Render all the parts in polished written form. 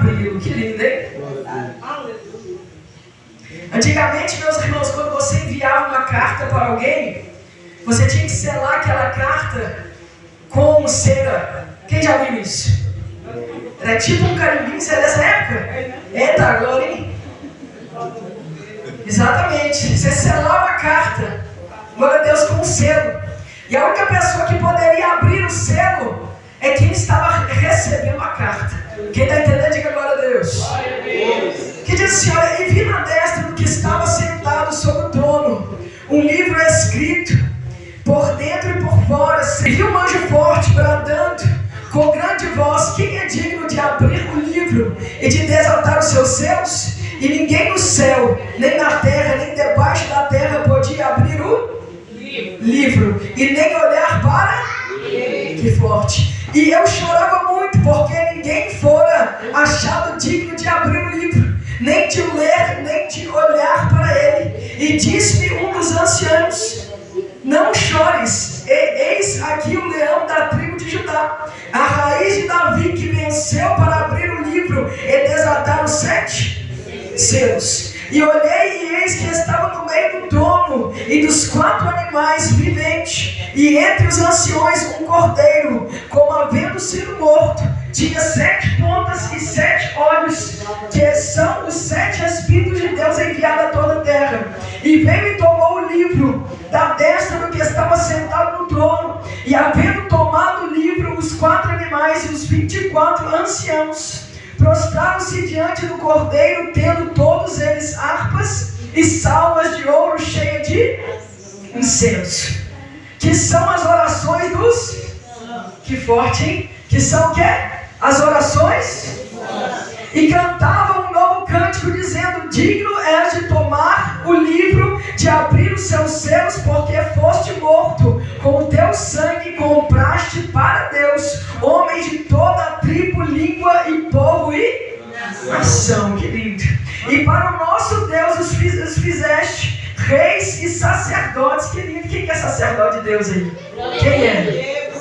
abri-lo. Que lindo, hein? Antigamente, meus irmãos, quando você enviava uma carta para alguém, você tinha que selar aquela carta com cera. Quem já viu isso? Era tipo um carimbinho, você é dessa época? Eita, agora, hein? Exatamente. Você selava a carta, glória a Deus, com um selo. E a única pessoa que poderia abrir o selo é quem estava recebendo a carta. Quem está entendendo, diga glória a Deus. Que diz assim, olha, e vi na destra do que estava sentado sobre o trono um livro escrito por dentro e por fora. E vi um anjo forte bradando com grande voz: quem é digno de abrir o livro e de desatar os seus selos? E ninguém no céu, nem na terra, nem debaixo da terra podia abrir o livro e nem olhar para que forte. E eu chorava muito, porque ninguém fora achado digno de abrir o livro, nem de ler, nem de olhar para ele. E disse-me um dos anciãos: não chores, eis aqui o leão da tribo de Judá, a raiz de Davi, que venceu para abrir o livro e desatar os 7 selos. E olhei, e eis que estava no meio do trono e dos 4 animais viventes, e entre os anciões um cordeiro, como havendo sido morto. Tinha 7 pontas e 7 olhos, que são os 7 Espíritos de Deus enviados a toda a terra. E veio e tomou o livro da destra do que estava sentado no trono. E havendo tomado o livro, os 4 animais e os 24 anciãos prostraram-se diante do cordeiro, tendo todos eles harpas e salvas de ouro cheias de incenso, que são as orações dos... Que forte, hein? Que são o quê? As orações. E cantavam um novo cântico, dizendo: digno és de tomar o livro, de abrir os seus selos, porque foste morto, com o teu sangue compraste para Deus homens de toda a tribo, língua e povo e nação. Que lindo! E para o nosso Deus os fizeste reis e sacerdotes. Que lindo! Quem é sacerdote de Deus aí? Quem é?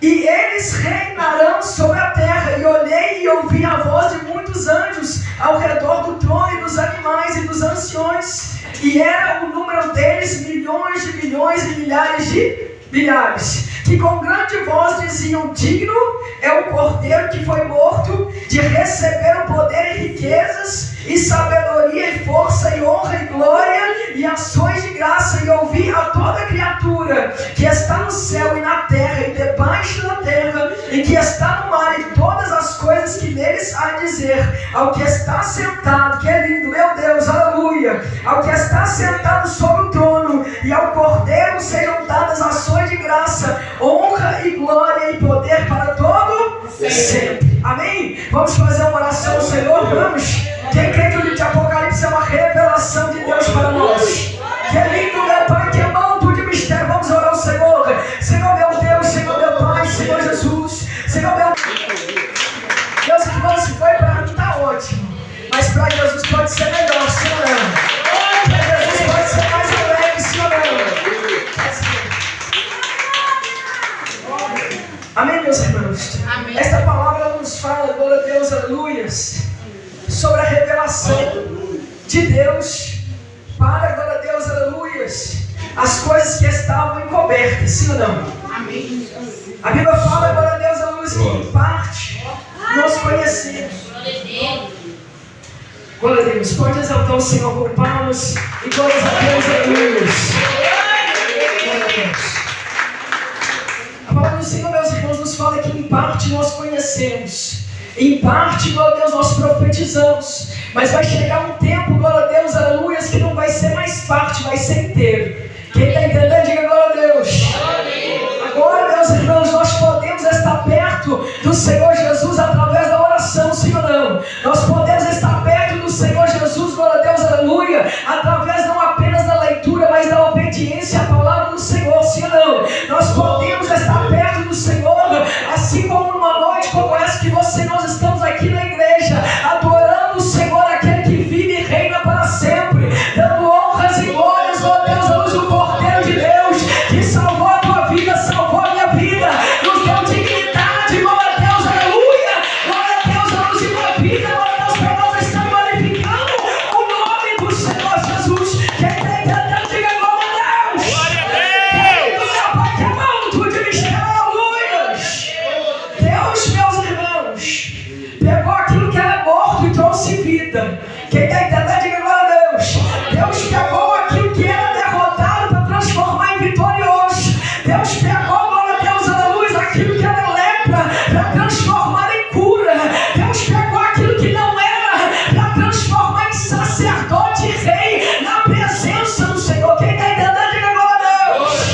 E eles reinarão sobre a terra. E olhei e ouvi a voz de muitos anjos ao redor do trono, e dos animais e dos anciões, e era o número deles milhões de milhões e milhares de milhares, que com grande voz diziam: digno é o cordeiro que foi morto de receber o poder e riquezas e sabedoria e força e honra e glória e ações de graça. E ouvi a toda criatura que está no céu e na terra e debaixo da terra, e que está no mar, e todas as coisas que neles há a dizer, ao que está sentado, que é lindo, meu Deus, aleluia, ao que está sentado sobre o trono e ao cordeiro sejam dadas ações de graça, honra e glória e poder para todo sempre. Amém? Vamos fazer uma oração ao Senhor, vamos? Quem crê que o livro de Apocalipse é uma revelação de Deus para nós? Que é lindo, meu Pai, que é manto de mistério. Vamos orar ao Senhor. Senhor meu Deus, Senhor meu Pai, Senhor Jesus, Senhor meu... Meus irmãos, se foi para mim, está ótimo. Mas para Jesus pode ser melhor, sim ou não? Para Jesus pode ser mais alegre, sim ou não? Amém, meus irmãos? Amém. Esta palavra nos fala, glória a Deus, aleluias, sobre a revelação de Deus para, glória a Deus, aleluias, as coisas que estavam encobertas, sim ou não? Amém. A Bíblia fala, glória a Deus, aleluias, que em parte nós conhecemos. Glória a Deus. Pode exaltar o Senhor com palmas e glória a Deus, aleluias. Glória a Deus. A palavra do Senhor, meus irmãos, nos fala que em parte nós conhecemos, em parte, glória a Deus, nós profetizamos, mas vai chegar um tempo, glória a Deus, aleluias, que não vai ser mais parte, vai ser inteiro. Quem está entendendo, diga glória a Deus. Agora, meus irmãos, nós podemos estar perto do Senhor Jesus através da oração, sim ou não? Nós podemos estar perto do Senhor Jesus, glória a Deus, aleluia, através não apenas da leitura, mas da obediência à palavra do Senhor, sim ou não? Nós podemos estar perto do Senhor, assim como numa noite como essa que você e nós estamos aqui na igreja, adorando o Senhor, aquele que vive e reina para sempre, dando honras e glórias, ó Deus, a luz do Cordeiro de Deus, que salvou a tua vida, salvou a minha vida, nos deu dignidade, glória a Deus, aleluia, vida. Quem está entendendo, diga glória a Deus. Deus pegou aquilo que era derrotado para transformar em vitorioso. Deus pegou, glória a Deus, a luz, aquilo que era lepra para transformar em cura. Deus pegou aquilo que não era para transformar em sacerdote e rei na presença do Senhor. Quem está entendendo, diga glória a Deus.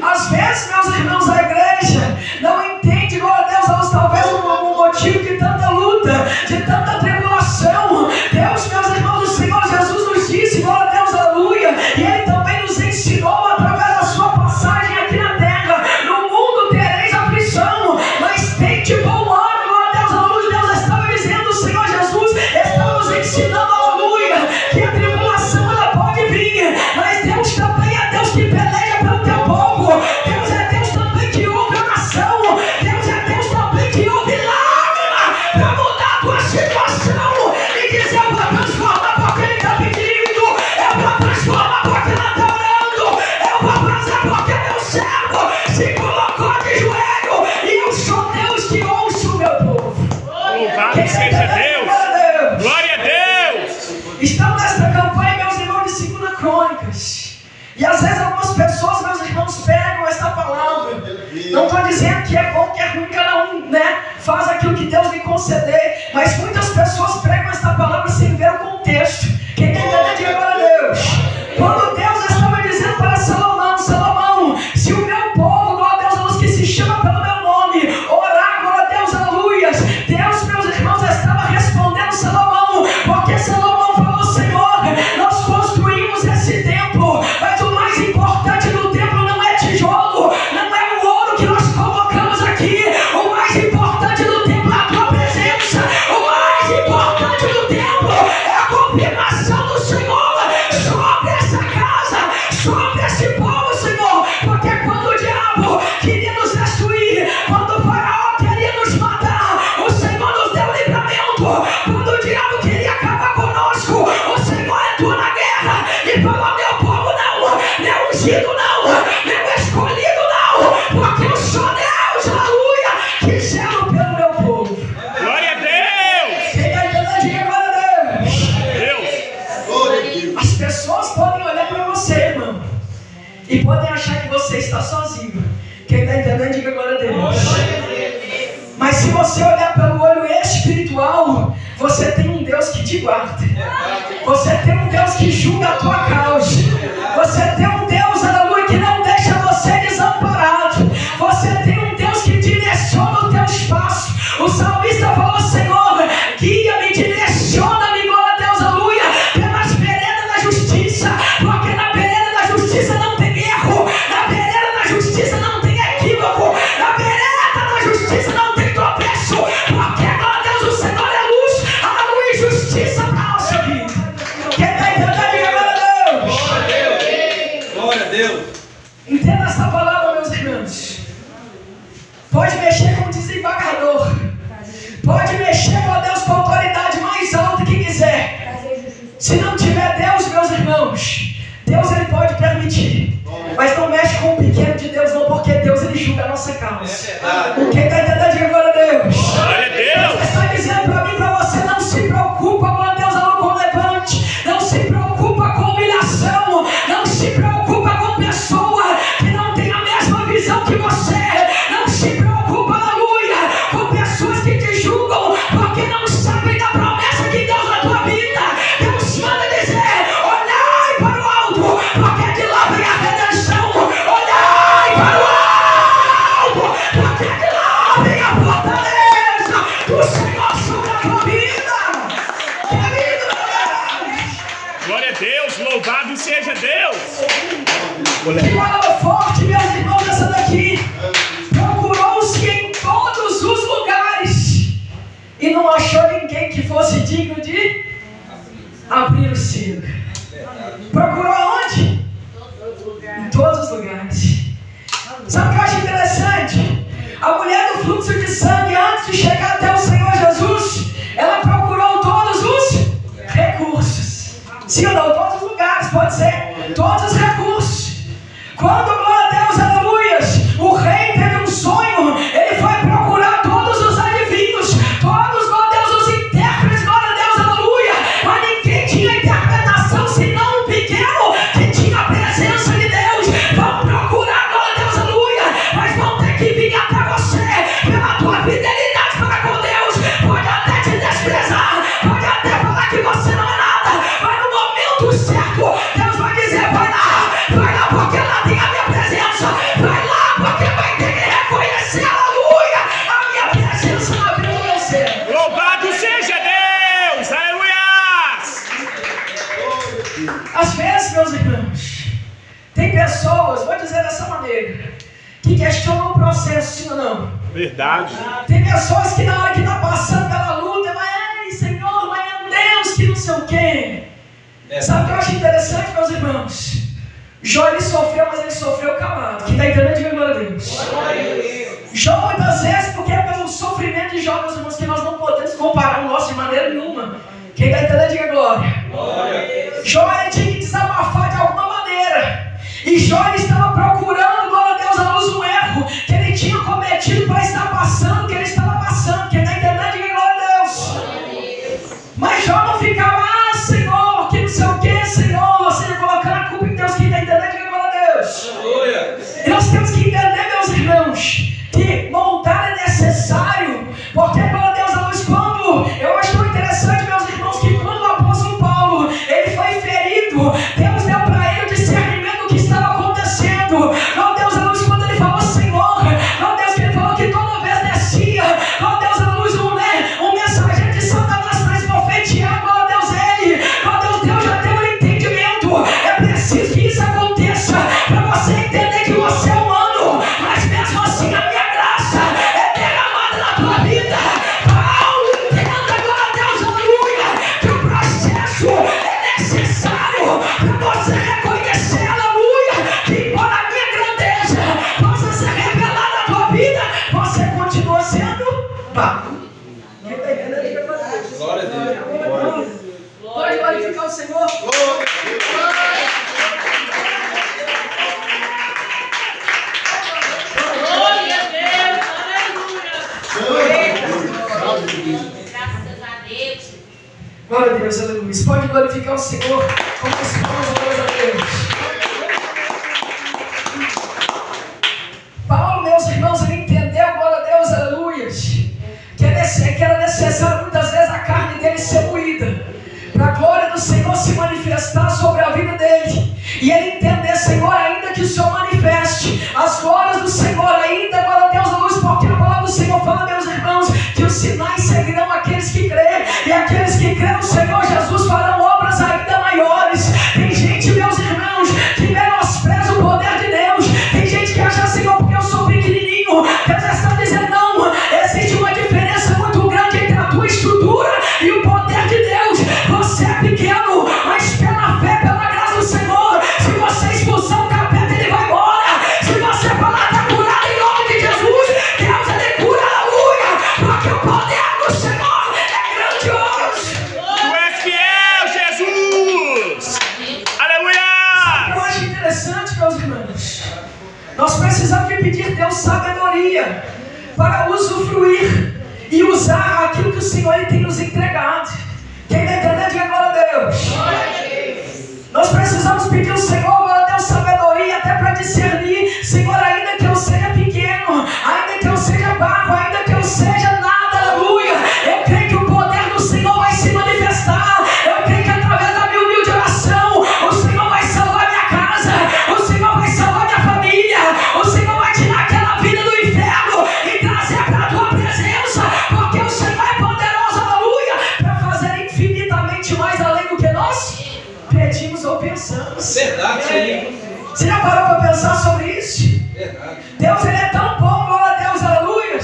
Às vezes, meus irmãos, a igreja não entende, glória a Deus, talvez um motivo de tanta luta, de tanta tribulação. Deus, meus irmãos, o Senhor Jesus nos disse, glória a Deus, aleluia, e Ele também nos ensinou através da sua passagem aqui na terra: no mundo tereis aflição, mas tende bom ânimo, glória a Deus, aleluia. Deus estava dizendo, o Senhor Jesus estava nos ensinando, aleluia, que a tribulação ela pode vir, mas Deus também é Deus que peleja pelo teu povo. Deus é Deus também que ouve oração. Deus é Deus também que ouve lágrima para mudar a tua situação e dizer: eu vou transformar porque Ele está pedindo, eu vou transformar porque ela está orando, eu vou fazer porque meu servo se colocou de joelho e eu sou Deus que ouço o meu povo. Louvado seja Deus! Glória a Deus! Estamos nesta campanha, meus irmãos, de 2 Crônicas. E às vezes algumas pessoas, meus irmãos, pegam esta palavra. Não estou dizendo que é bom, que é ruim, cada um, faz aquilo que Deus lhe conceder. Mas muitas pessoas pregam esta palavra sem ver o contexto. Quem está entendendo, diga glória a Deus. Quando Deus estava dizendo para Salomão: Salomão, se o meu povo, glória a Deus, os que se chamam pelo meu nome, orar, glória a Deus, aleluia, Deus, meus irmãos, estava respondendo Salomão, porque Salomão falou: Senhor, nós construímos esse templo, mas o mais importante do templo não é tijolo, não é o ouro que nós colocamos aqui. O mais importante do templo é a tua presença. O mais importante do templo é a confirmação do Senhor sobre essa casa, sobre esse povo, Senhor. Porque quando o diabo queria nos destruir, quando o faraó queria nos matar, o Senhor nos deu livramento. Quando o diabo queria acabar conosco, o Senhor entrou na guerra e falou: meu povo não, meu ungido não, meu escolhido não, porque eu sou Deus, aleluia, que zelo pelo meu povo. Glória a Deus! Quem está entendendo, diga glória a Deus. Deus! As pessoas podem olhar para você, irmão, e podem achar que você está sozinho. Quem está entendendo, diga glória a Deus. Mas se você olhar pelo olho espiritual, você tem um Deus que te guarda. Você tem um Deus que julga a tua causa. Você tem um Deus, aleluia, que não deixa você desamparado. Você tem um Deus que direciona o teu espaço. O salmista falou: Senhor, guia-me, direciona-me, glória a Deus, aleluia, pelas veredas da justiça. Porque na vereda da justiça não tem erro, na vereda da justiça não tem equívoco, na vereda da justiça não tem tropeço. Porque, glória a Deus, o Senhor é luz, aleluia, e justiça para a nossa vida. Quem está entendendo, diga glória a Deus. Glória a Deus. Entenda essa palavra, meus irmãos. Pode mexer com o desembargador, pode mexer, com Deus, com a autoridade mais alta que quiser. Se não tiver Deus, meus irmãos, Deus ele pode permitir, mas não mexe com o pequeno de Deus não, porque Deus ele julga a nossa causa. Quem está entendendo, diga glória a Deus. Glória a Deus! Deus está dizendo para mim, para você: não se preocupa, glória a Deus, não com levante, não se preocupa com humilhação, não se preocupa com pessoa que não tem a mesma visão que você, não se preocupa, aleluia, com pessoas que te julgam porque não sabem da promessa que Deus na tua vida. Deus manda dizer: olhai para o alto, porque de lá vem a redenção. Olhai para o alto, porque de lá vem a fortaleza do Senhor sobre a tua vida. Querido Deus, Glória a Deus! Louvado seja Deus! que palavra forte, meus irmãos, essa daqui. Procurou-se em todos os lugares e não achou ninguém que fosse digno de abrir o selo. Procurou aonde? Em todos os lugares. Sabe o que eu acho interessante? A mulher do fluxo de sangue, antes de chegar até o Senhor Jesus, ela procurou todos os recursos. Sim ou não? Todos os lugares, pode ser. Todos os recursos. Quando, glória a Deus, aleluias, o rei teve um sonho, ele foi procurar todos os adivinhos, todos, glória a Deus, os intérpretes, glória a Deus, aleluia. Verdade. Tem pessoas que na hora que está passando pela luta, mas ei, Senhor, mas meu Deus, que não sei o quê. Sabe o que eu acho interessante, meus irmãos? Jó, ele sofreu, mas ele sofreu calado. Quem está entendendo, diga glória a Deus. Jó, muitas vezes, porque é pelo sofrimento de Jó, meus irmãos, que nós não podemos comparar o nosso de maneira nenhuma. Quem está entendendo, diga glória. Jó, ele tinha que desabafar de alguma maneira. E Jó, ele estava procurando, glória a Deus, à luz um erro que ele tinha cometido para estar passando, que ele estava passando. Quem está entendendo, diga glória a Deus. Mas Jó não ficava, Senhor, que não sei o que, Senhor, você colocando a culpa em Deus. Quem está entendendo, diga glória a Deus. E nós temos que entender, meus irmãos, que moldar é necessário, porque, glória a Deus, a luz, quando, eu acho tão interessante, meus irmãos, que quando o apóstolo Paulo, ele foi ferido, Deus deu para ele o discernimento do que estava acontecendo. Glória a Deus, a luz, quando ele falou, Senhor, glória a Deus, que ele falou que toda vez descia, glória a Deus, a luz, um mensageiro de Satanás para esbofetear, glória a Deus, ele, glória a Deus, Deus já deu um entendimento. É preciso que isso aconteça, para você entender que você é humano, mas mesmo assim a minha graça é derramada na tua vida. Paulo, entenda, glória a Deus, aleluia, que o processo é necessário para você reconhecer, aleluia, que embora a minha grandeza possa ser revelada na tua vida, você continua sendo Paulo. Quem está entendendo, diga glória a Deus. Pode glorificar o Senhor. Glória a Deus, aleluia. Graças a Deus. Glória a Deus, aleluia. Você pode glorificar o Senhor como as palmas, glória a Deus. Paulo, meus irmãos, ele entendeu, glória a Deus, aleluia, que era necessário muitas vezes a carne dele ser moída, para a glória do Senhor se manifestar sobre a vida dele. E ele entender, Senhor, ainda que o Senhor manifeste as glórias do Senhor, ainda, glória a Deus, a luz, porque a palavra do Senhor fala, meus irmãos, que os sinais seguirão aqueles que creem, e aqueles que creem no Senhor Jesus farão obras ainda maiores. Tem gente, meus irmãos, que menospreza o poder de Deus. Tem gente que acha, Senhor, porque eu sou pequenininho. Deus está dizendo, não, existe uma diferença muito grande entre a tua estrutura e o poder de Deus. Você é pequeno, mas pela fé, pela graça do Senhor, se você expulsar o capeta, ele vai embora. Se você falar, está curado em nome de Jesus, Deus, ele cura, aleluia, porque o poder do Senhor é grandioso. Tu és fiel, Jesus. Aleluia. Eu acho interessante, meus irmãos, nós precisamos de pedir a Deus sabedoria para usufruir e usar aquilo que o Senhor ele tem nos entregado. Quem está entendendo, diga glória a Deus. Nós precisamos pedir ao Senhor, glória a Deus, sabedoria até para discernir, Senhor, ainda que eu seja pequeno, ainda que eu seja barro, ainda que eu seja nada, aleluia, eu creio que o poder do Senhor vai se manifestar. Eu creio que através da minha humilde oração, o Senhor vai salvar minha casa, o Senhor vai salvar minha família, o Senhor vai tirar aquela vida do inferno e trazer para a tua presença, porque o Senhor é poderoso, aleluia, para fazer infinitamente mais além do que nós pedimos ou pensamos. Verdade, sim. Você já parou para pensar sobre isso? Verdade. Deus, ele é tão bom, glória a Deus, aleluia,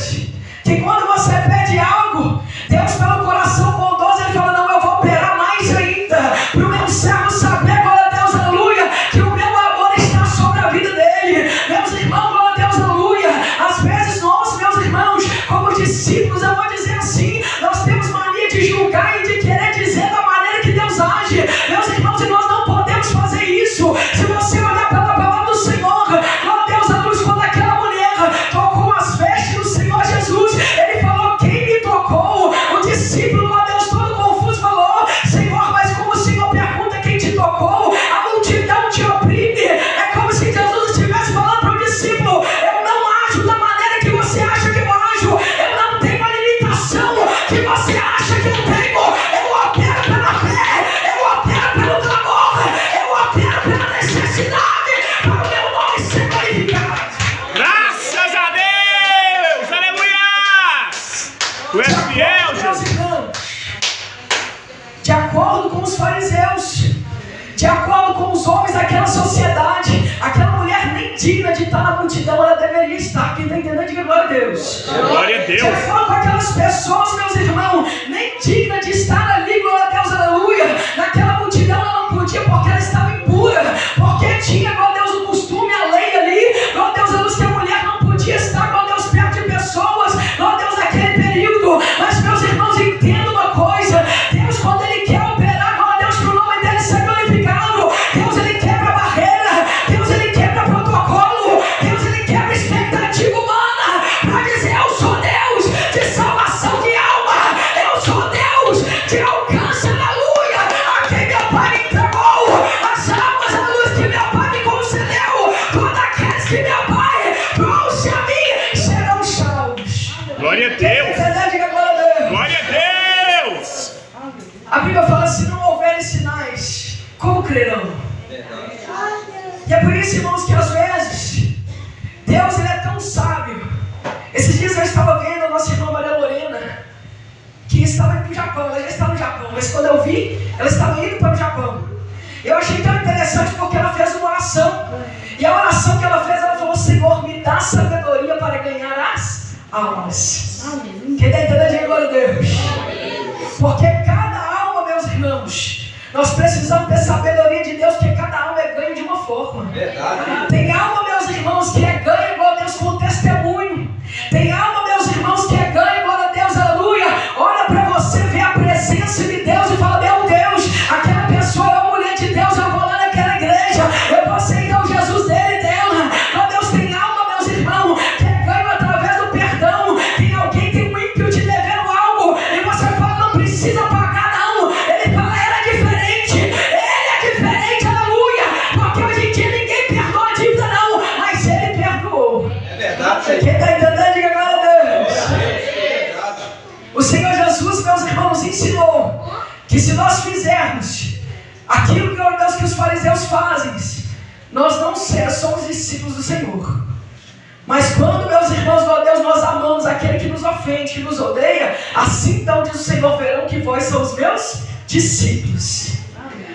que quando você pede algo, Deus, pelo coração bondoso, ele fala, não, eu vou operar mais ainda, para o meu servo saber, glória a Deus, aleluia, que o meu amor está sobre a vida dele. Meus irmãos, glória a Deus, aleluia, às vezes nós, meus irmãos, como discípulos, eu vou dizer assim, nós temos mania de julgar e de querer dizer da maneira que Deus age. Meus irmãos, e nós não podemos fazer isso. Se você olhar pela palavra do Senhor, glória a Deus, a luz, quando aquela mulher tocou as vestes do Senhor Jesus, ele falou, quem me tocou? O discípulo, glória a Deus, todo confuso, falou, Senhor, mas como o Senhor pergunta quem te tocou, a multidão te oprime. É como se Jesus estivesse falando para o discípulo, eu não ajo da maneira que você acha que eu ajo, eu não tenho a limitação que você acha que eu tenho, eu opero pela fé, eu opero pelo clamor, eu opero pela necessidade, para o meu nome ser glorificado. Graças a Deus. Aleluia. Tu és fiel, Meus Jesus. irmãos, de acordo com os fariseus, de acordo com os homens daquela sociedade, aquela mulher nem digna de estar na multidão, ela deveria estar. Quem está entendendo, diga glória a Deus. Glória a Deus. Eu falo com aquelas pessoas, meus irmãos, nem digna de estar ali, glória a Deus, aleluia. Naquela multidão ela não podia porque ela estava impura, porque tinha, glória a Deus, o costume, a lei ali, glória a Deus, a luz que a mulher não podia estar, glória a Deus, perto de pessoas, glória a Deus, naquele período. Mas, meus irmãos, entendam uma coisa: Deus, quando Ele quer operar, glória a Deus, para o nome dEle ser glorificado, Deus, Ele quebra a barreira, Deus, Ele quebra protocolo, Deus, Ele quebra expectativa humana, para dizer: eu sou Deus de salvação de alma, eu sou Deus de alcance, aleluia, a quem meu Pai me entregou, as almas, a luz que meu Pai me concedeu, todos aqueles que meu Pai trouxe a mim serão salvos. Glória a Deus. Diga glória a Deus. Glória a Deus. A Bíblia fala: se não houverem sinais, como crerão? E é por isso, irmãos, que às vezes Deus, Ele é tão sábio. Esses dias eu estava vendo a nossa irmã Maria Lorena, que estava indo para o Japão. Ela já está no Japão, mas quando eu vi, ela estava indo para o Japão. Eu achei tão interessante porque ela fez uma oração. E a oração que ela fez, ela falou: Senhor, me dá sabedoria para ganhar as almas. Quem está entendendo, diga glória a Deus. Porque cada alma, meus irmãos, nós precisamos ter sabedoria de Deus, porque cada alma é ganho de uma forma. Tem alma, meus irmãos, que é ganho, glória a Deus, com testemunho. Tem alma, meus irmãos, que é ganho, glória a Deus, aleluia. Olha para você ver a presença de Deus e fala: meu Deus, aquela pessoa é uma mulher de Deus, eu vou lá naquela igreja, eu vou aceitar o Jesus dele e dela. Glória a Deus. Tem alma, meus irmãos, que é ganho através do perdão. Tem alguém, tem um ímpio te devendo algo, e você fala: não precisa pagar não. Ele fala: ele é diferente, aleluia. Porque hoje em dia ninguém perdoa a dívida não, mas ele perdoou. Quem está entendendo, diga glória a Deus. O Senhor Jesus, meus irmãos, nos ensinou que se nós fizermos aquilo, glória a Deus, que os fariseus fazem, nós não somos discípulos do Senhor. Mas quando, meus irmãos, glória a Deus, nós amamos aquele que nos ofende, que nos odeia, assim então diz o Senhor: verão que vós são os meus discípulos.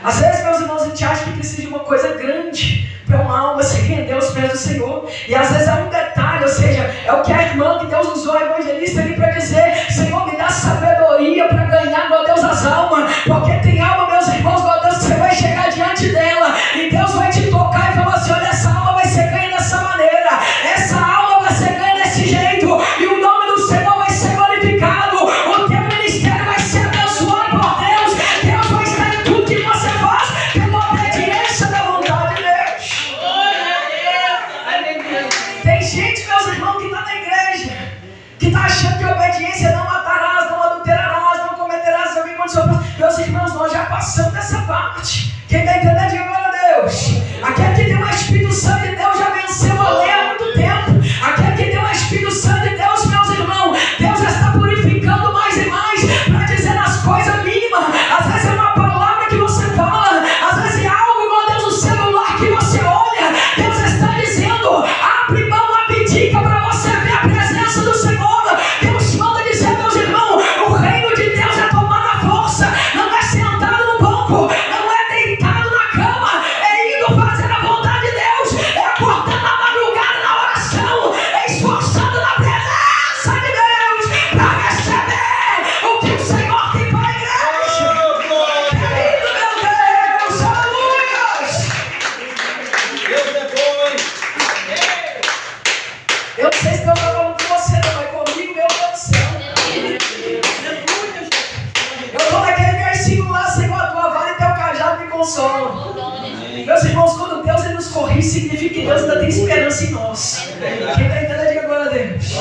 Às vezes, meus irmãos, a gente acha que precisa de uma coisa grande para uma alma se render aos pés do Senhor. E às vezes é um detalhe, ou seja, é o que a irmã que Deus usou, a evangelista ali, para dizer: Senhor, me dá sabedoria para ganhar, glória a Deus, as almas. Porque tem alma, meus irmãos, glória a Deus, que você vai chegar diante dela e Deus vai te tocar e falar assim: olha, essa alma vai ser ganha dessa maneira, essa alma vai ser ganha desse jeito, e o nome do Senhor vai ser glorificado, o teu ministério vai ser abençoado por Deus, Deus vai estar em tudo que você faz, pela obediência da vontade de Deus. Tem gente, meus irmãos, que está na igreja, que está achando que a obediência: não matarás, não adulterarás, não cometerás alguém contra o seu próximo. Meus irmãos, nós já passamos dessa parte. Quem está entendendo, diga glória a Deus. Aquele que tem o Espírito Santo de Deus já venceu a lei há muito tempo. Aquele que tem o Espírito Santo de Deus, meus irmãos, Deus já está purificando mais e mais, para dizer nas coisas mínimas. Às vezes é uma palavra que você fala, às vezes é algo, meu Deus, no celular que você olha. Deus está dizendo: abre mão, abdica, para você ver a presença do Senhor. Deus manda dizer, meus irmãos, o reino de Deus é tomar na força, não é sentado no banco, não é deitado na cama, é indo fazer a vontade de Deus, é acordando na madrugada na oração, é esforçando na presença de Deus, para receber o que o Senhor tem para a igreja. Querido meu Deus, aleluia! Eu não sei se Deus está falando com você, não, mas comigo, meu Deus do céu. Eu estou naquele versículo lá: Senhor, a tua vara e teu cajado me consolam. Meus irmãos, quando Deus Ele nos corrige, significa que Deus ainda tem esperança em nós. Quem está entendendo, diga glória a Deus.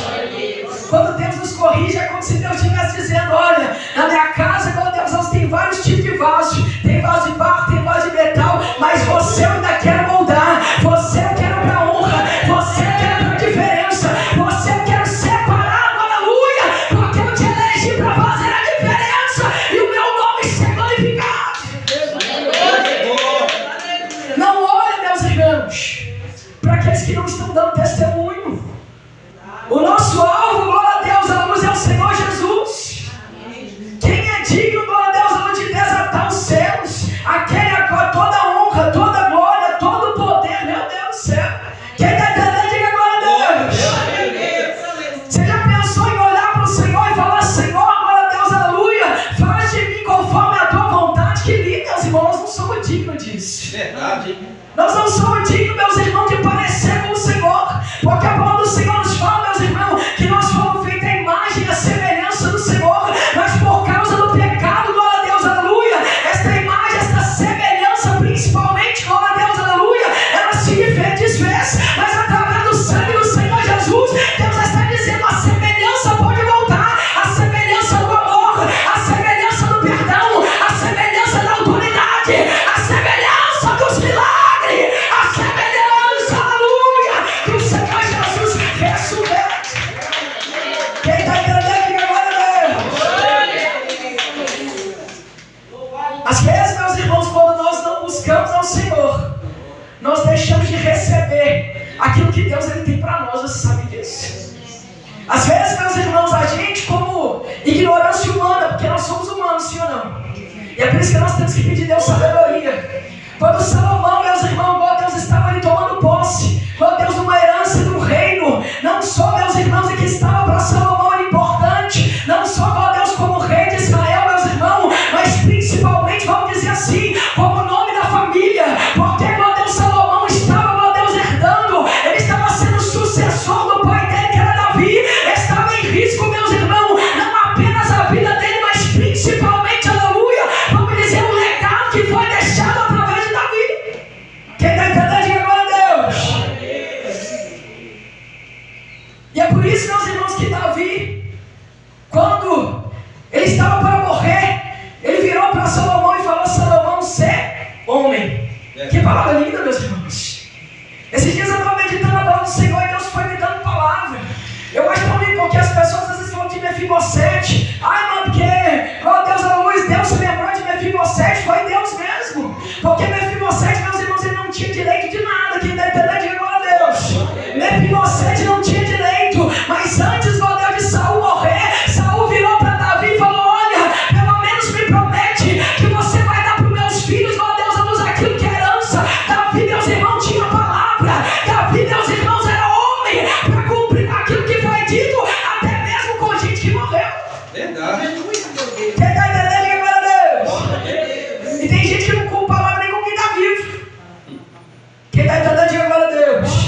Quando Deus nos corrige, é como se Deus estivesse dizendo: olha, na minha casa, glória a Deus, nós tem vários tipos de vasos. Tem vaso de barro, tem vaso de metal, mas você eu ainda quero moldar. Você eu quero para honra, você eu quero para diferença, você eu quero separado, aleluia, porque eu te elegi para fazer a diferença e o meu nome ser glorificado. Não olhe, meus irmãos, para aqueles que não estão dando testemunho. O nosso alvo, glória a Deus, a luz é o Senhor Jesus. Quem é digno, glória a Deus, a luz de desatar os céus, aquele a toda honra, toda glória, todo poder, meu Deus do céu. Quem está somos dignos disso. Verdade. Nós não somos dignos, meus irmãos, de parecer com o Senhor. Porque a palavra do Senhor nos fala, meus irmãos, que nós fomos feitos à imagem e à semelhança do Senhor. Mas por causa do pecado, glória a Deus, aleluia, esta imagem, esta semelhança, principalmente, glória a Deus, aleluia, ela se desfez. Mas através do sangue do Senhor Jesus, Deus está dizendo, a semelhança pode voltar. A semelhança do amor, a semelhança do perdão, a semelhança da autoridade, a semelhança dos milagres, a semelhança, aleluia, que o Senhor Jesus ressurrete. Quem está entendendo, diga glória a Deus. Às vezes, meus irmãos, quando nós não buscamos ao Senhor, nós deixamos de receber aquilo que Deus ele tem para nós, você sabe disso? Às vezes, meus irmãos, a gente, como ignorância humana, porque nós somos humanos, sim ou não? E é por isso que nós temos que pedir a Deus sabedoria. Quando Salomão, meus irmãos, glória a Deus, estava ali tomando posse, glória a Deus, numa herança de um reino, não só, meus irmãos, e que estava para Salomão era importante, não só, glória a Deus, como rei de Israel, meus irmãos, mas principalmente, vamos dizer assim, como nome da família, porque, glória a Deus, Salomão estava, glória a Deus, herdando, ele estava sendo sucessor do pai dele, que era Davi, estava em risco, meus irmãos, não apenas a vida dele, mas principalmente, aleluia, vamos dizer, o legado que foi deixado através de Davi. Quem está entendendo, diga glória a Deus. E é por isso, meus irmãos, que Davi, quando ele estava para morrer, ele virou para Salomão e falou, Salomão, ser homem. Que palavra linda, meus irmãos. Esses dias eu estava meditando a palavra do Senhor e Deus foi me dando palavra. Eu acho tão lindo porque as pessoas às vezes falam de Mefibosete. Ai, mano, porque, ó Deus, a luz, Deus se lembrou de Mefibosete, foi Deus mesmo. Porque Mefibosete, meus irmãos, ele não tinha direito de nada. Quem está entendendo, diga glória a Deus. Mefibosete não tinha direito, mas antes, glória a Deus, de Saul morrer, Saul virou para Davi e falou, olha, pelo menos me promete que você vai dar para os meus filhos, glória a Deus, a luz, aquilo que é herança. Davi, meus irmãos, tinha palavra. Davi, meus irmãos, era homem para cumprir aquilo que foi dito, até mesmo com gente que morreu. Verdade. Quem está entendendo, diga glória a Deus. E tem gente que não cumpre palavra nem com quem está vivo. Quem está entendendo, diga glória a Deus.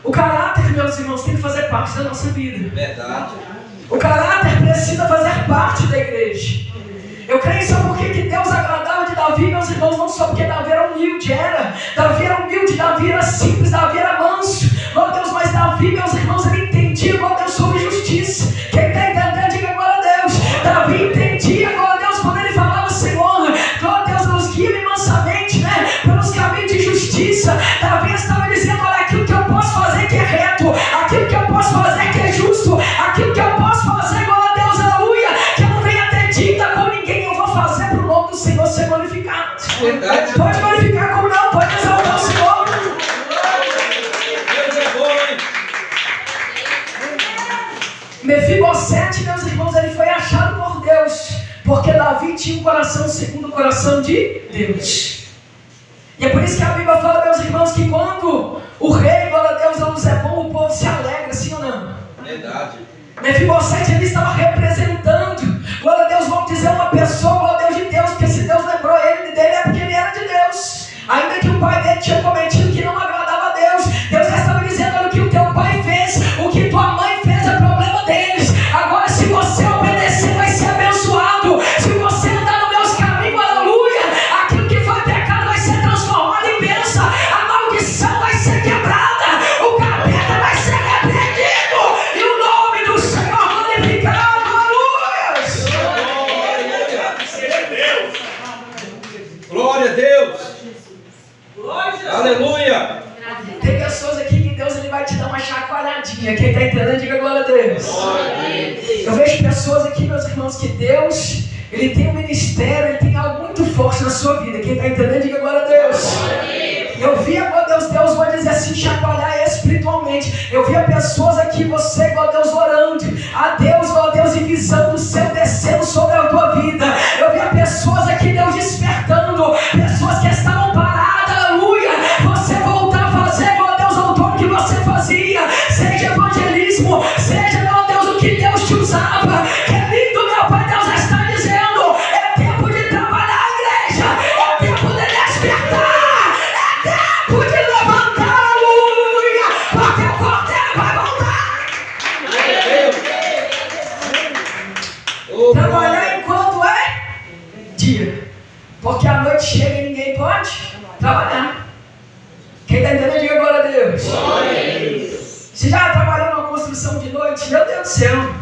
O caráter, meus irmãos, tem que fazer parte da nossa vida. Verdade. O caráter precisa fazer parte da igreja. Eu creio só porque que Deus agradava de Davi, meus irmãos, não só porque Davi era humilde, Davi era humilde, Davi era simples, Davi era manso. Glória a Deus, mas Davi, meus irmãos, ele entendia, glória a Deus, sobre justiça. Quem está entendendo, diga glória a Deus. Davi entendia, glória a Deus, quando ele falava, Senhor, glória a Deus, nos guia-me mansamente, pelos caminhos de justiça. Davi estava dizendo, olha, aquilo que eu posso fazer que é reto, aquilo que eu posso fazer que é justo, aquilo que eu posso fazer, glória a Deus, aleluia, que eu não venha ter dívida com ninguém, eu vou fazer para o nome do Senhor ser glorificado. Verdade. Pode glorificar como não, pode exaltar o Senhor. Deus é bom, hein? Mefibosete, meus irmãos, ele foi achado por Deus, porque Davi tinha um coração segundo o coração de Deus. E é por isso que a Bíblia fala, meus irmãos, que quando o rei, glória a Deus, a luz é bom, o povo se alegra, sim ou não? Verdade. Mefibosete, ele estava representando, glória a Deus, vamos dizer, uma pessoa, glória a Deus, de Deus, porque se Deus lembrou ele dele é porque ele era de Deus. Ainda que o pai dele tinha cometido que não agradava a Deus, Deus já estava dizendo, olha, o que o teu pai fez, o que tua mãe fez é problema deles. Agora, se você obedecer, vai ser abençoado. Se você andar nos meus caminhos, aleluia, aquilo que foi pecado vai ser transformado em bênção. A maldição vai ser quebrada, o capeta vai ser repreendido e o nome do Senhor glorificado, aleluia. Seja Deus. Glória a Deus. Aleluia. Tem pessoas aqui que Deus ele vai te dar uma chacoalhadinha. Quem está entendendo, diga glória a Deus. Eu vejo pessoas aqui, meus irmãos, que Deus ele tem um ministério, ele tem algo muito forte na sua vida. Quem está entendendo, diga glória a Deus. Eu via, meu Deus vai dizer assim, chacoalhar espiritualmente. Eu via pessoas aqui, você, meu Deus, orando a Deus, meu Deus, e visando o céu descendo sobre a tua vida. Eu via pessoas aqui, Deus, despertando, pessoas que estavam paradas, aleluia. Você voltar a fazer, meu Deus, o que você fazia, seja evangelismo, seja, meu Deus, o que Deus te usava. Que lindo, meu Pai, Deus está dizendo, é tempo de trabalhar a igreja, é tempo Trabalhar enquanto é dia. Porque a noite chega e ninguém pode trabalhar. Quem está entendendo, diga glória a Deus. Você já trabalhou numa construção de noite? Meu Deus do céu.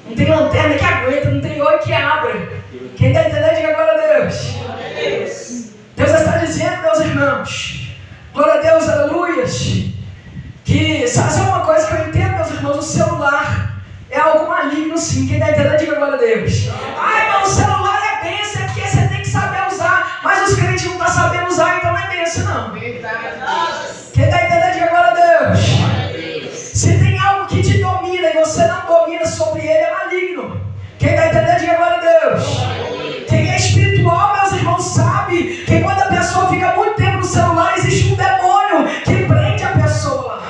Não tem lanterna que aguenta, não tem olho que abra. Quem está entendendo, diga glória a Deus. Deus está dizendo, meus irmãos, glória a Deus, aleluias, que sabe uma coisa que eu entendo, meus irmãos, o celular é algo maligno sim. Quem está entendendo, diga glória a Deus. Ai, mas o celular é bênção, é porque você tem que saber usar, mas os crentes não estão sabendo usar, então não é bênção não. Quem está entendendo, diga glória a Deus. Se tem algo que te domina e você não domina sobre ele, é maligno. Quem está entendendo, diga glória a Deus. Quem é espiritual, meus irmãos, sabe que quando a pessoa fica muito tempo no celular, existe um demônio que prende a pessoa lá.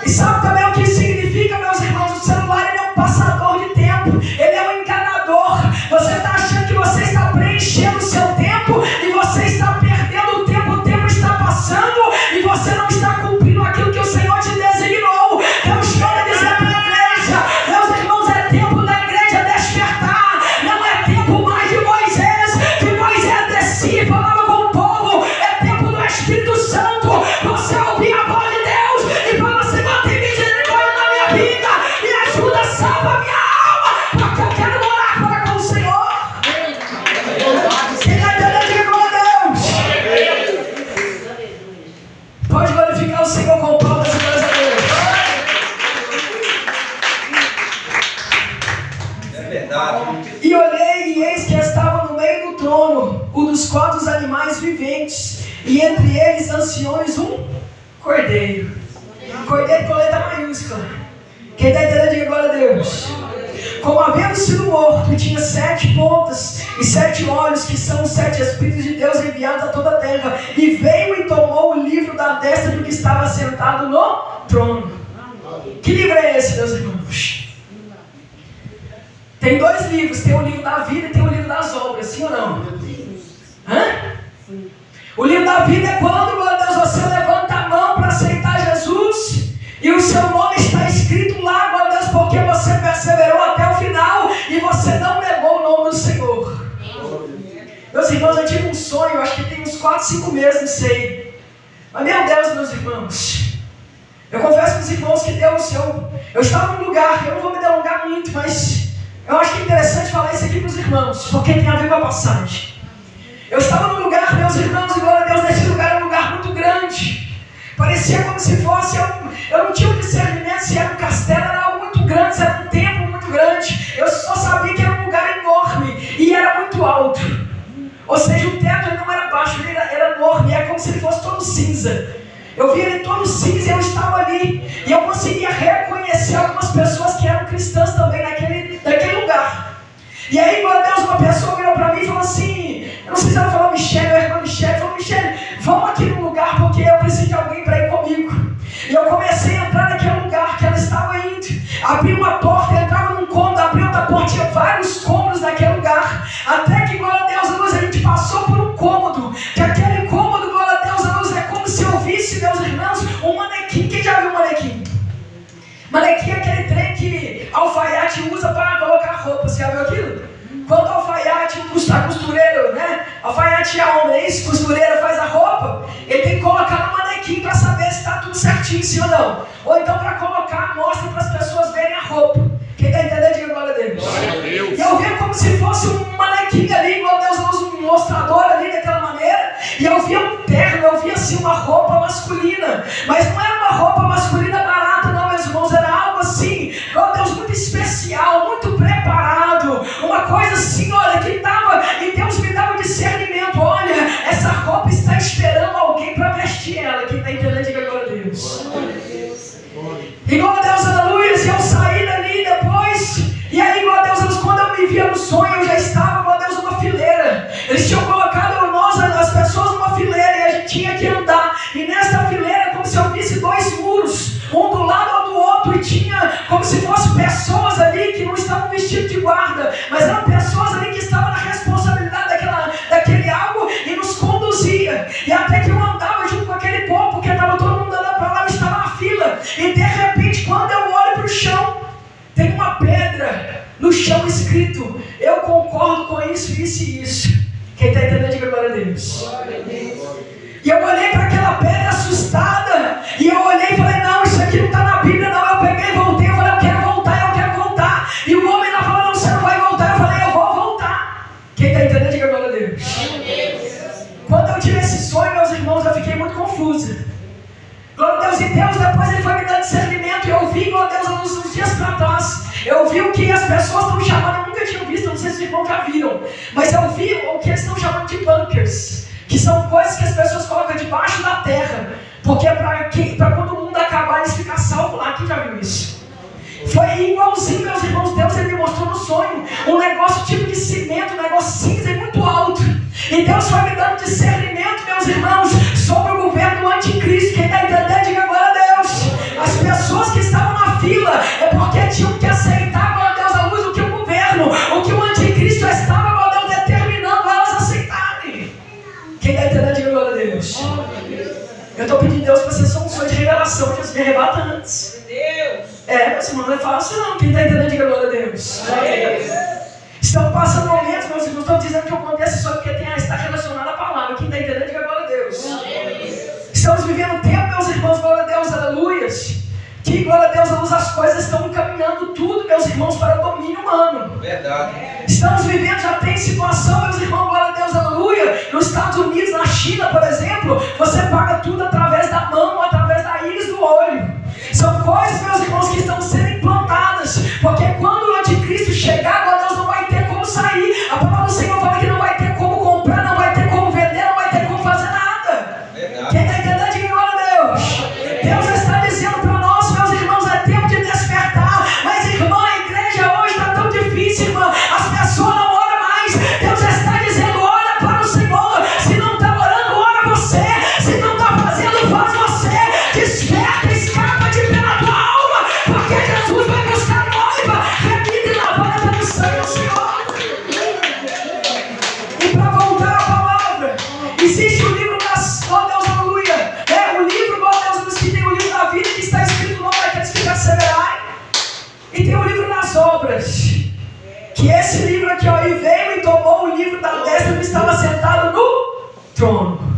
E sabe também o que significa, meus irmãos? O celular ele é um passador de tempo, ele é um enganador. Você está achando que você está preenchendo o seu tempo e você está perdendo o tempo está passando e você não está cumprindo aquilo que o Senhor te designou. Deus manda dizer para a igreja, meus irmãos, é tempo da igreja despertar. Não é tempo mais de Moisés, que Moisés descia e falava com o povo. É tempo do Espírito Santo, você ouvir a voz de Deus e falar: Senhor, tem misericórdia na minha vida, me ajuda, salva a minha alma, porque eu quero morar para com o Senhor. Quem está entendendo, diga glória a Deus. Pode glorificar o Senhor com palmas e glórias a Deus. É verdade. E olhei, e eis que estava no meio do trono o dos 4 animais viventes, e entre eles anciões um cordeiro. Cordeiro com letra maiúscula. Quem está entendendo, diga glória a Deus. Como havendo sido morto, tinha 7 pontas e 7 olhos, que são os 7 Espíritos de Deus enviados a toda a terra. E veio e tomou o livro da destra do que estava sentado no trono. Que livro é esse, meus irmãos? Tem 2 livros, tem o livro da vida e tem o livro das obras, sim ou não? O livro da vida é quando, meu Deus, você levanta a mão para aceitar Jesus e o seu nome está escrito lá, meu Deus, porque você perseverou até o final e você não negou o nome do Senhor. Meus irmãos, eu tive um sonho, acho que tem uns 4, 5 meses, não sei. Mas meu Deus, meus irmãos, eu confesso para os irmãos que Deus, eu estava num lugar, eu não vou me delongar muito, mas eu acho que é interessante falar isso aqui para os irmãos, porque tem a ver com a passagem. Eu estava num lugar, meus irmãos, e glória a Deus, nesse lugar era um lugar muito grande. Parecia como se fosse, eu não tinha um discernimento se era um castelo, era algo muito grande, se era um templo muito grande. Eu só sabia que era um lugar enorme e era muito alto. Ou seja, o teto ele não era baixo, ele era enorme, era como se ele fosse todo cinza. Eu via ele todo cinza e eu estava ali. E eu conseguia reconhecer algumas pessoas que eram cristãs também naquele lugar. E aí, meu Deus, uma pessoa virou para mim e falou assim, eu não sei se ela falou Michele, ou a irmã Michele, falou: Michele, vamos aqui no lugar porque eu preciso de alguém para ir comigo. E eu comecei a entrar naquele lugar que ela estava indo. Abri uma porta, entrava num cômodo, abri outra porta, tinha vários cômodos naquele lugar. Até que, glória a Deus, a luz, a gente passou por um cômodo. Que aquele cômodo, glória a Deus, a luz, é como se eu visse, meus irmãos, um manequim. Quem já viu um manequim? Manequim é aquele trem que alfaiate usa para colocar roupa. Você já viu aquilo? Quando o alfaiate, a costureira, né? Alfaiate é homem, é isso? Costureira faz a roupa, ele tem que colocar no manequim para saber se está tudo certinho, sim ou não. Ou então para colocar, mostra para as pessoas verem a roupa. Quem está entendendo, diga glória a Deus. E eu via como se fosse um manequim ali, meu Deus, um mostrador ali daquela maneira. E eu via um terno, eu via assim uma roupa masculina. Mas não era uma roupa masculina barata, não, meus irmãos. Era algo assim, meu Deus, muito especial, muito preparado. Uma coisa assim, olha, que estava, e Deus me dava discernimento. Olha, essa roupa está esperando alguém para vestir ela. Quem está entendendo, diga glória a Deus. E glória a Deus, aleluia. E eu saí dali depois. E aí, glória a Deus, quando eu me via no sonho, eu já estava, glória a Deus, numa fileira. Eles tinham colocado nós, as pessoas, numa fileira, e a gente tinha que andar. E nessa fileira, como se eu visse 2 muros, um do lado ou do outro, e tinha como se fossem pessoas ali que não estavam vestidos de guarda, mas eram pessoas ali que estavam na responsabilidade daquele algo e nos conduzia. E até que eu andava junto com aquele povo, porque estava todo mundo andando para lá, eu estava na fila. E de repente, quando eu olho para o chão, tem uma pedra no chão escrita escrito, eu concordo com isso, isso e isso. Quem está entendendo, diga glória a Deus. E eu olhei para aquela pedra assustada, e eu olhei e falei, não, isso aqui não está na Bíblia não. Eu peguei e voltei, eu falei, eu quero voltar. E o homem lá falou, não, você não vai voltar. Eu falei, eu vou voltar. Quem está entendendo, diga glória a Deus. Quando eu tive esse sonho, meus irmãos, eu fiquei muito confusa. Glória a Deus, e Deus depois ele foi me dando discernimento, e eu vi, glória a Deus, uns dias para trás, eu vi o que as pessoas estão chamando, eu nunca tinha visto, não sei se os irmãos já viram, mas eu vi o que eles estão chamando de bunkers, que são coisas que as pessoas colocam debaixo da terra, porque é para quando o mundo acabar, eles ficam salvos lá. Quem já viu isso? Foi igualzinho, meus irmãos. Deus ele me mostrou no sonho um negócio tipo de cimento, um negócio cinza e muito alto. E Deus foi me dando discernimento, meus irmãos, sobre o governo do anticristo. Quem está entendendo, diga glória a Deus. As pessoas que estavam na fila é porque tinham que aceitar, glória a Deus, a luz do que o governo, o que o anticristo estava, glória a Deus, determinando elas aceitarem. Quem está entendendo, diga glória a Deus. Eu estou pedindo a Deus para vocês um sonho de revelação, que Deus me arrebata antes. Meus irmãos, não é fácil não. Quem está entendendo, diga glória a Deus. Estão passando momentos, meus irmãos, estão dizendo que eu contei esse sonho porque está relacionado à palavra. Quem está entendendo, diga glória a Deus. Estamos vivendo um tempo, meus irmãos, glória a Deus, aleluias, que, glória a Deus, as coisas estão encaminhando tudo, meus irmãos, para o domínio humano. Verdade. Estamos vivendo, já tem situação, meus irmãos, glória a Deus, aleluia, nos Estados Unidos, na China, por exemplo, você paga tudo através da mão, através da íris do olho. São coisas, meus irmãos, que estão sendo implantadas, porque quando o anticristo chegar, glória a Deus, não vai ter como sair. A palavra do Senhor fala que não vai ter como comprar, não vai ter como vender, não vai ter como fazer nada. Verdade. Quem está entendendo, diga glória a Deus. Deus está dizendo para nós, meus irmãos, é tempo de despertar. Mas, irmã, a igreja hoje está tão difícil, irmã. As pessoas não oram mais. Deus está dizendo, ora para o Senhor. Se não está orando, ora você. Se não está fazendo, faz você. Desperta, escapa de pé na tua alma, porque Jesus vai buscar noiva, remida e lavada pelo sangue do Senhor. E para voltar à palavra, existe o livro das, ó Deus, aleluia, o livro, ó Deus, que tem o livro da vida, que está escrito o nome daqueles que perseverarem, e tem o livro das obras, que esse livro aqui, ó, e veio e tomou o livro da destra que estava sentado no trono.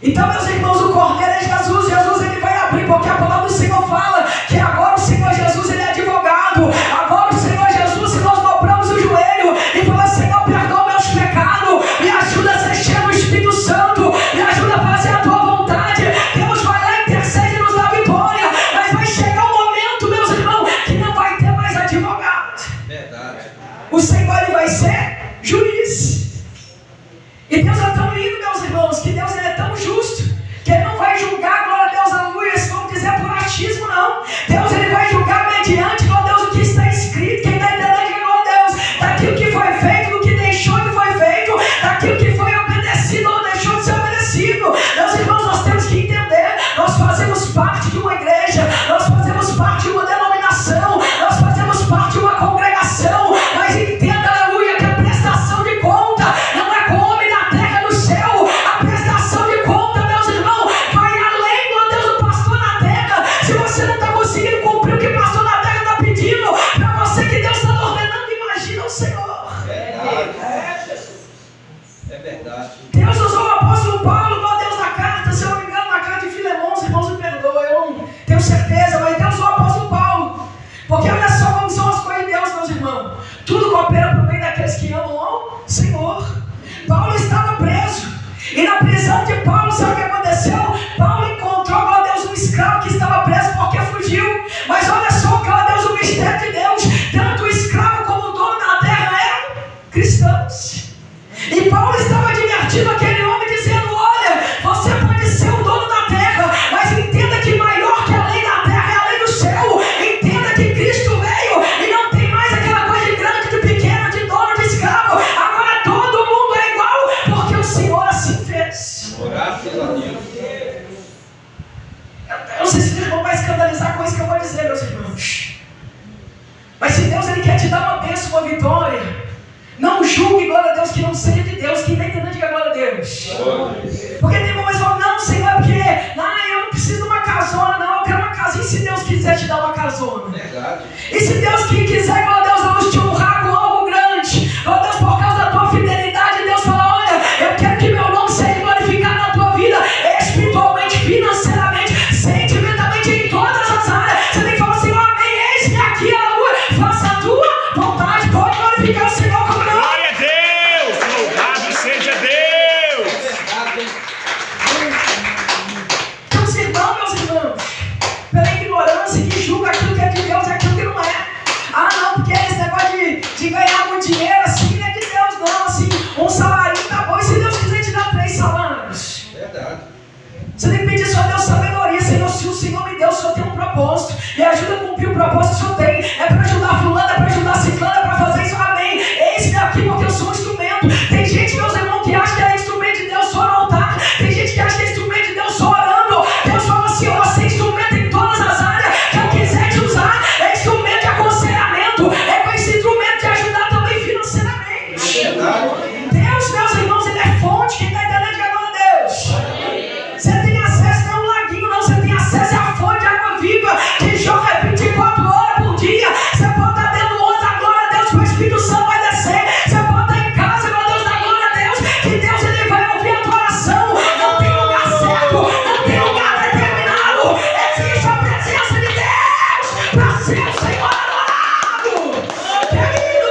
Então, meus irmãos, o Cordeiro é Jesus. Jesus ele vai abrir, porque a palavra do Senhor fala que agora o Senhor Jesus ele é advogado. Agora o Senhor Jesus, se nós dobramos o joelho e falamos, Senhor, perdoa meus pecados, me ajuda a ser cheio do Espírito Santo, me ajuda a fazer a tua vontade, Deus vai lá, intercede e nos dá vitória. Mas vai chegar um momento, meus irmãos, que não vai ter mais advogado. Verdade. O Senhor ele vai ser juiz. E Deus é tão lindo, meus irmãos, que Deus ele é tão justo, que Ele não vai julgar, glória a Deus, aleluia, se vamos dizer por achismo, não. Deus ele vai julgar mediante, glória a Deus, o que está escrito. Quem está entendendo, glória a Deus, daquilo que foi feito, do que deixou de foi feito, daquilo que foi obedecido ou deixou de ser obedecido. Meus irmãos, nós temos que entender, nós fazemos parte de uma igreja, nós fazemos parte de uma denominação, nós fazemos parte de uma congregação, mas entenda, aleluia, que a prestação de conta não é com o homem da terra no céu. A prestação de conta, meus irmãos, vai além, meu Deus, do pastor na terra. Se você não está conseguindo cumprir o que o pastor na terra está pedindo para você, que Deus está ordenando, imagina o Senhor. É verdade. Deus usou o apóstolo Paulo, meu Deus, na carta, se eu não me engano, na carta de Filemão, os irmãos me perdoam, eu não tenho certeza, mas Deus usou o apóstolo Paulo, porque olha só como são as coisas de Deus, meus irmãos. Tudo coopera para o bem daqueles que amam ao Senhor. Paulo estava preso, e na prisão de Paulo, sabe o que aconteceu? Paulo encontrou, meu Deus, um escravo que estava preso porque fugiu. Mas olha só, meu Deus, o mistério de Deus, tanto o escravo como o dono da terra eram cristãos. E Paulo estava advertindo aquele homem, dizendo, olha, você pode ser o dono da terra, mas entenda que maior que a lei da terra é a lei do céu. Entenda que Cristo veio e não tem mais aquela coisa de grande, de pequeno, de dono, de escravo. Agora todo mundo é igual, porque o Senhor assim fez. Graças a Deus. Eu não sei se o irmão vai escandalizar com isso que eu vou dizer, meus irmãos. Mas se Deus ele quer te dar uma bênção, uma vitória, não julgue, glória a Deus, que não seja de Deus. Quem está entendendo, diga glória a Deus. Porque tem irmãos que falam, não, Senhor, é porque eu não preciso de uma casona, não, eu quero uma casinha. Se Deus quiser te dar uma casona, Verdade. e se Deus quiser, glória a Deus, te honrar glorificar o Senhor como não. Glória a Deus! Louvado seja Deus! Então, meus irmãos, pela ignorância que julga aquilo que é de Deus e aquilo que não é. Ah, não, porque esse negócio de ganhar muito dinheiro assim não é de Deus, não. Assim, um salário tá bom, e se Deus quiser te dar 3 salários? Verdade. Você tem que pedir só a Deus sabedoria. Senhor, se o Senhor me deu, o Senhor tem um propósito. Me ajuda a cumprir o propósito que o Senhor tem. É para ajudar fulano, é para ajudar ciclano, é para fazer isso, amém. Eis-me aqui porque eu sou um instrumento. Tem gente, meus irmãos, que acha que é instrumento de Deus só no altar. Tem gente que acha que é instrumento de Deus só orando. Deus fala assim, você é instrumento em todas as áreas que eu quiser te usar. É instrumento de aconselhamento. É com esse instrumento de ajudar também financeiramente. Deus, meus irmãos, Ele é fonte. Quem está entendendo de agora, Deus? Você tem acesso, não é um laguinho, não. Você tem acesso à fonte de água viva que jorra 24 horas por dia. Você pode estar dentro do ônibus da glória a Deus, que o Espírito Santo vai descer. Você pode estar em casa, meu Deus, da glória a Deus, que Deus Ele vai ouvir a tua oração. Não tem lugar certo, não tem lugar determinado. Existe a presença de Deus para ser o Senhor adorado. Querido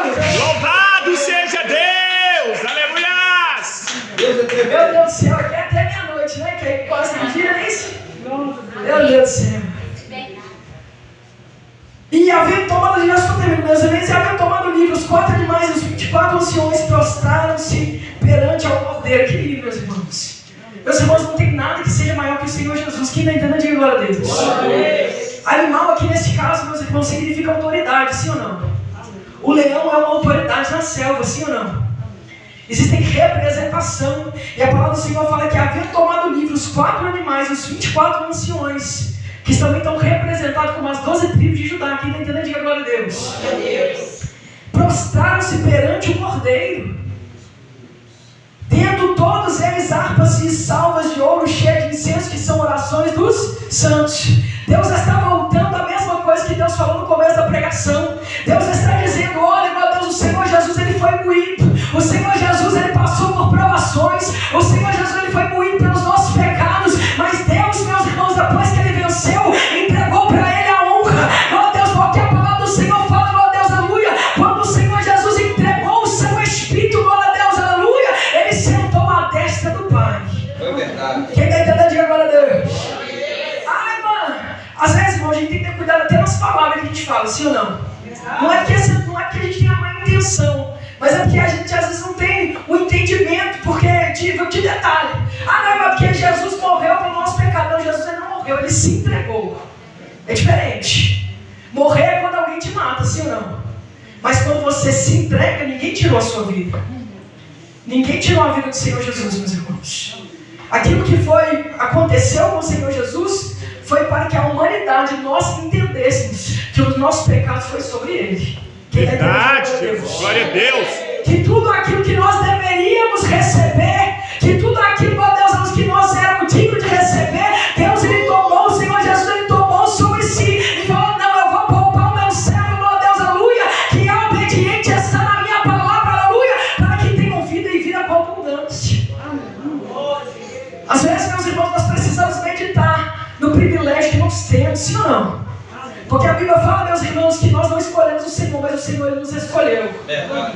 Deus. Louvado seja Deus! Aleluias! Deus é Meu tremendo. Deus do céu, aqui é até meia-noite, né? Que aí quase um dia, não é isso? Meu Deus do céu. E havendo tomado, já estou terminando, meus irmãos, e havendo tomado o livro, os 4 animais e os 24 anciões prostraram-se perante ao cordeiro. Que livro, meus irmãos? Meus irmãos, não tem nada que seja maior que o Senhor Jesus. Quem está entendendo, diga glória a Deus. Animal aqui nesse caso, meus irmãos, significa autoridade, sim ou não? O leão é uma autoridade na selva, sim ou não? Existem representação. E a palavra do Senhor fala que havendo tomado o livro, os 4 animais e os 24 anciões, que também estão representados como as 12 tribos de Judá. Quem está entendendo, diga glória a Deus. Prostraram-se perante o cordeiro, tendo todos eles harpas e salvas de ouro cheias de incenso, que são orações dos santos. Deus está voltando a mesma coisa que Deus falou no começo da pregação. Deus está dizendo, olha, meu Deus, o Senhor Jesus, Ele foi moído. O Senhor Jesus, Ele passou por provações. O Senhor Jesus, Ele foi moído pelos nossos pecados. Mas Deus, meus irmãos, depois que Ele venceu, entregou para Ele a honra. Meu Deus, porque a palavra do Senhor fala, meu Deus, aleluia. Quando o Senhor Jesus entregou o seu Espírito, meu Deus, aleluia, Ele sentou à destra do Pai. Foi verdade. Quem está entendendo, diga glória a Deus. Ai, mano, às vezes, irmão, a gente tem que ter cuidado até nas palavras que a gente fala, sim ou não? Não é que a gente tenha má intenção, mas é porque a gente às vezes não tem o entendimento, porque de detalhe. Ah, não, mas porque Jesus morreu pelo nosso pecado. Não, Jesus Ele não morreu, Ele se entregou. É diferente. Morrer é quando alguém te mata, sim ou não? Mas quando você se entrega, ninguém tirou a sua vida. Ninguém tirou a vida do Senhor Jesus, meus irmãos. Aquilo que aconteceu com o Senhor Jesus foi para que a humanidade, nós entendêssemos que os nossos pecados foi sobre Ele. Verdade, glória a Deus. Que tudo aquilo que nós deveríamos receber, que tudo aquilo, meu Deus, que nós éramos dignos de receber, Deus, Ele tomou, o Senhor Jesus, Ele tomou sobre si e falou, não, eu vou poupar o meu servo, meu Deus, aleluia, que é obediente, está na minha palavra, aleluia, para que tenham vida e vida com abundância. Às vezes, meus irmãos, nós precisamos meditar no privilégio que nós temos, sim ou não? Porque a Bíblia fala, meus irmãos, que nós não escolhemos o Senhor, mas o Senhor Ele nos escolheu. Verdade.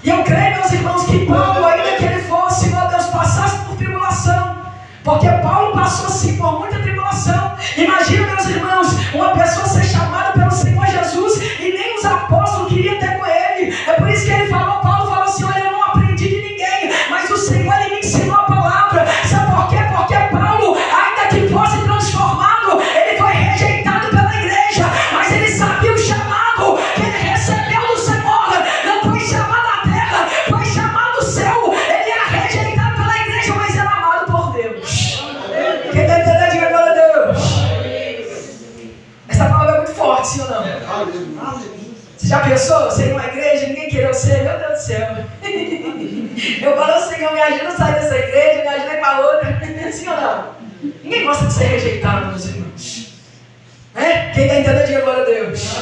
E eu creio, meus irmãos, que Paulo, ainda que ele fosse, meu Deus, passasse por tribulação, porque Paulo passou sim por muita tribulação. Imagina, meus irmãos, uma pessoa ser chamada pelo Senhor Jesus e nem os apóstolos queriam ter com ele. É por isso que ele falou, Paulo falou assim, olha, eu não aprendi de ninguém, mas o Senhor Ele me ensinou a palavra. Sabe por quê? Porque Paulo, ainda que fosse transformado, ele foi rejeitado pela igreja, mas ele sabia o chamado que ele recebeu do Senhor. Não foi chamado à terra, foi chamado do céu. Ele era rejeitado pela igreja, mas era amado por Deus. Quem está entendendo, diga glória a Deus. Essa palavra é muito forte, sim ou não? Você já pensou? Você ir numa igreja, ninguém queria você? Meu Deus do céu. Eu falo, Senhor, me ajuda a sair dessa igreja, me ajuda a ir para outra. Sim ou não? Ninguém gosta de ser rejeitado, meus irmãos. Né? Quem está entendendo, diga glória a Deus.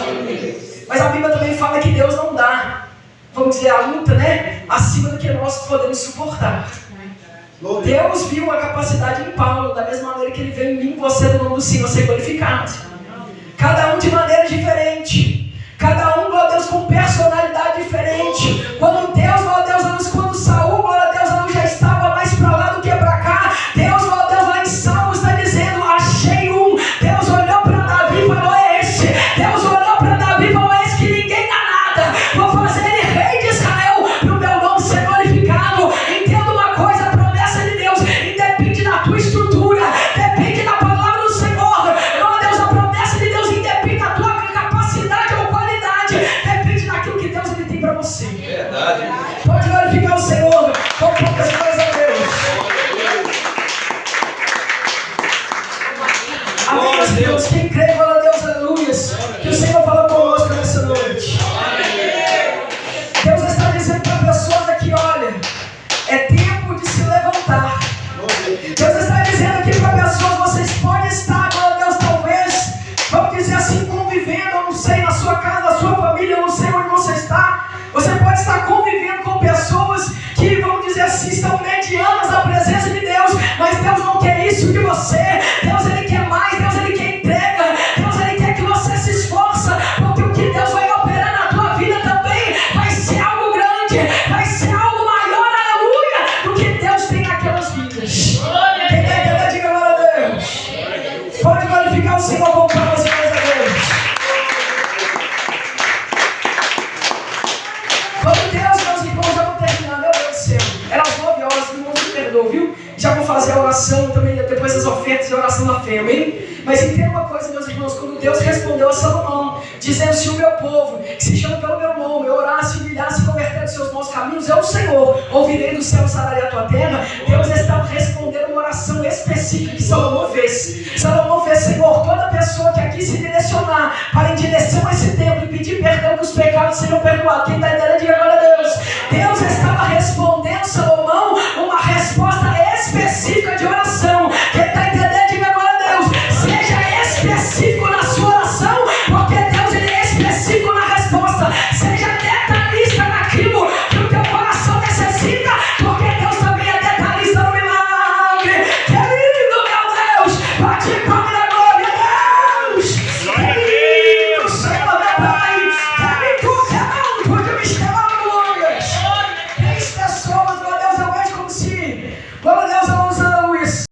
Mas a Bíblia também fala que Deus não dá, vamos dizer, a luta, né? Acima do que nós podemos suportar. Deus viu a capacidade em Paulo, da mesma maneira que Ele vê em mim, você, no nome do Senhor, ser glorificado. Cada um de maneira diferente. Cada um, glória a Deus, com personalidade Vou fazer ele rei de Israel, para o meu nome ser glorificado. Entenda uma coisa, a promessa de Deus independe da tua estrutura, depende da palavra do Senhor. Glória a Deus, a promessa de Deus independe da tua capacidade ou qualidade, depende daquilo que Deus ele tem para você. Verdade. Pode glorificar o Senhor com poucas coisas a Deus. Amém, meus Deus. Quem crê, glória a Deus, aleluias. Que o Senhor falou conosco nessa noite. Deus está dizendo para pessoas aqui, olha, é tempo de se levantar. Deus está dizendo aqui para pessoas, vocês podem estar, glória a Deus, talvez, vamos dizer assim, convivendo, eu não sei, na sua casa, na sua família, eu não sei onde você está. Você pode estar convivendo com pessoas que, vamos dizer assim, estão medianas à presença de Deus, mas Deus não quer isso de você. Deus, ele quer mais, Deus, ele quer entrega, Deus, ele quer que você se esforça, porque o que Deus vai operar na tua vida também vai ser algo grande, vai ser algo maior, aleluia, do que Deus tem naquelas vidas. Quem está entendendo, diga glória a Deus. Pode glorificar o Senhor com palmas e glórias a Deus. Quando Deus, meus irmãos, já vou terminar, meu Deus do céu. Era às 9 horas, o irmão me perdoou, viu? Já vou fazer a oração também, depois das ofertas e a oração da fé, amém? Mas entenda uma coisa, meus irmãos, quando Deus respondeu a Salomão, dizendo: se o meu povo, que se chama pelo meu nome, orasse, humilhasse e converter dos seus maus caminhos, eu, o Senhor, ouvirei do céu, sararei a tua terra. Deus estava respondendo uma oração específica que Salomão fez. Salomão fez: Senhor, toda pessoa que aqui se direcionar para em direção a esse templo e pedir perdão que os pecados sejam perdoados. Quem está entendendo, diga agora.